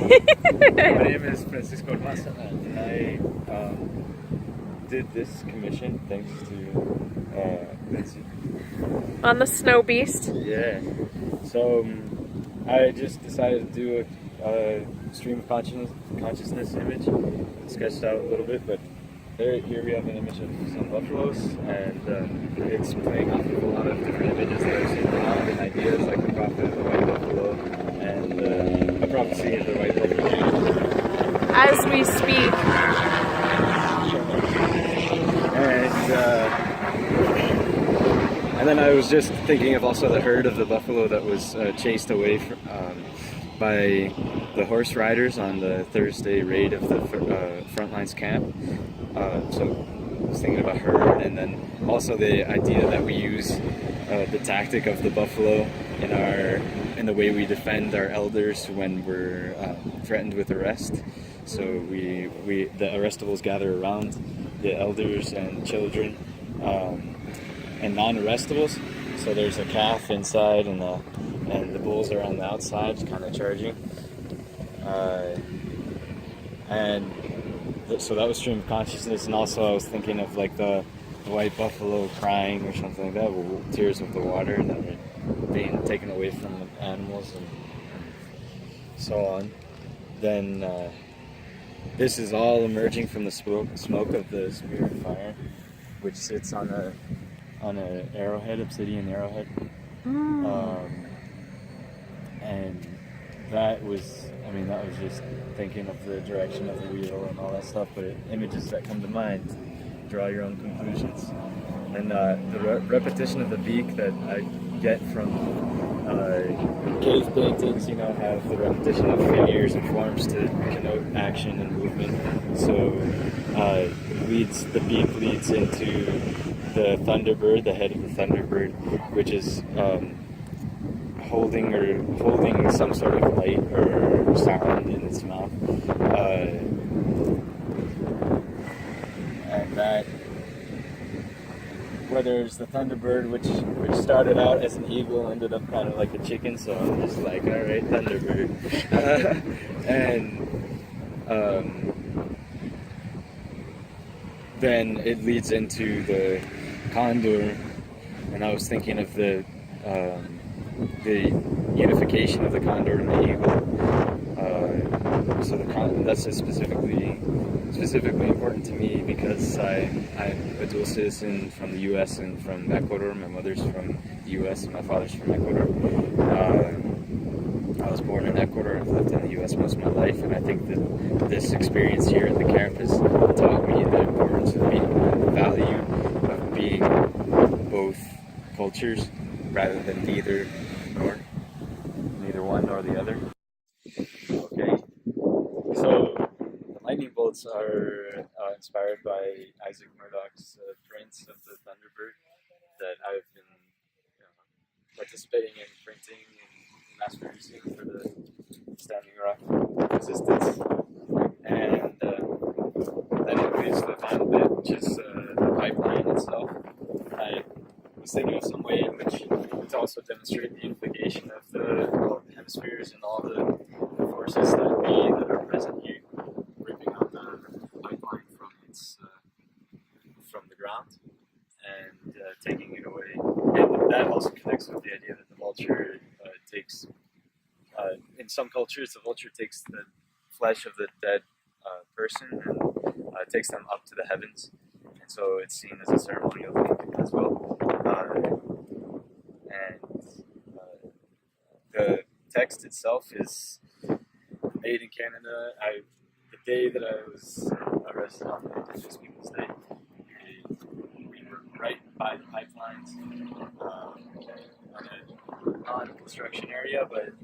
My name is Francisco Massa, and I did this commission thanks to Nancy. On the Snow Beast. Yeah. So I just decided to do a stream of consciousness image, sketched out a little bit, but here we have an image of some buffaloes, and it's playing off of a lot of different images that I've seen around and ideas like the prophet of the white buffalo and a prophecy of the white buffalo. As we speak. And then I was just thinking of also the herd of the buffalo that was chased away by the horse riders on the Thursday raid of the Frontlines camp. So I was thinking about herd, and then also the idea that we use the tactic of the buffalo in the way we defend our elders when we're threatened with arrest. So the arrestables gather around the elders and children. And non-arrestables, so there's a calf inside and the bulls are on the outside kind of charging, so that was stream of consciousness. And also I was thinking of like the white buffalo crying or something like that, with tears of the water, and then being taken away from the animals and so on. Then this is all emerging from the smoke of the spirit fire, which sits on an arrowhead, obsidian arrowhead. And that was just thinking of the direction of the wheel and all that stuff, but images that come to mind, draw your own conclusions. And the repetition of the beak that I get from cave paintings, have the repetition of figures and forms to connote action and movement. So the beak leads into the Thunderbird, the head of the Thunderbird, which is holding some sort of light or sound in its mouth, and that, whether it's the Thunderbird, which started out as an eagle, ended up kind of like a chicken, so I'm just like, all right, Thunderbird, and then it leads into the condor, and I was thinking of the unification of the condor and the eagle. So that's specifically important to me because I'm a dual citizen from the U.S. and from Ecuador. My mother's from the U.S. and my father's from Ecuador. I was born in Ecuador. I've lived in the U.S. most of my life, and I think that this experience here at the campus taught me the importance of being, the value of being both cultures rather than neither one nor the other. Okay, so the lightning bolts are inspired by Isaac Murdoch's prints of the Thunderbird that I've been participating in printing and mass producing for the Standing Rock Resistance. And that includes the final bit, which is the pipeline itself. I was thinking of some way in which to also demonstrate the implication of the hemispheres and all the forces that are present here, ripping out the pipeline from the ground and taking it away. And that also connects with the idea that the vulture takes, in some cultures, the vulture takes the flesh of the dead person and takes them up to the heavens, and so it's seen as a ceremonial thing as well. The text itself is made in Canada. The day that I was arrested on the Indigenous Peoples Day, we were right by the pipelines, on a non-construction area, but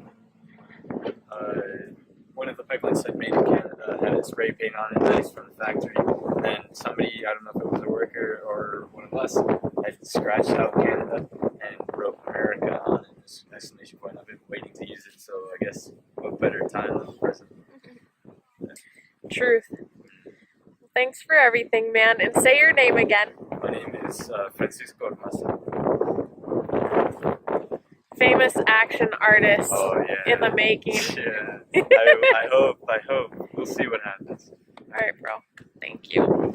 one of the pipelines said made in Canada, had a spray paint on it, nice from the factory, and then somebody, I don't know if it was a worker or one of us, had scratched out Canada and wrote America on it, this exclamation point. I've been waiting to use it, so I guess what better time than the present. Truth. Thanks for everything, man, and say your name again. My name is Francisco Massa. famous action artist Oh yeah. in the making. Yeah. I hope. We'll see what happens. All right, bro. Thank you.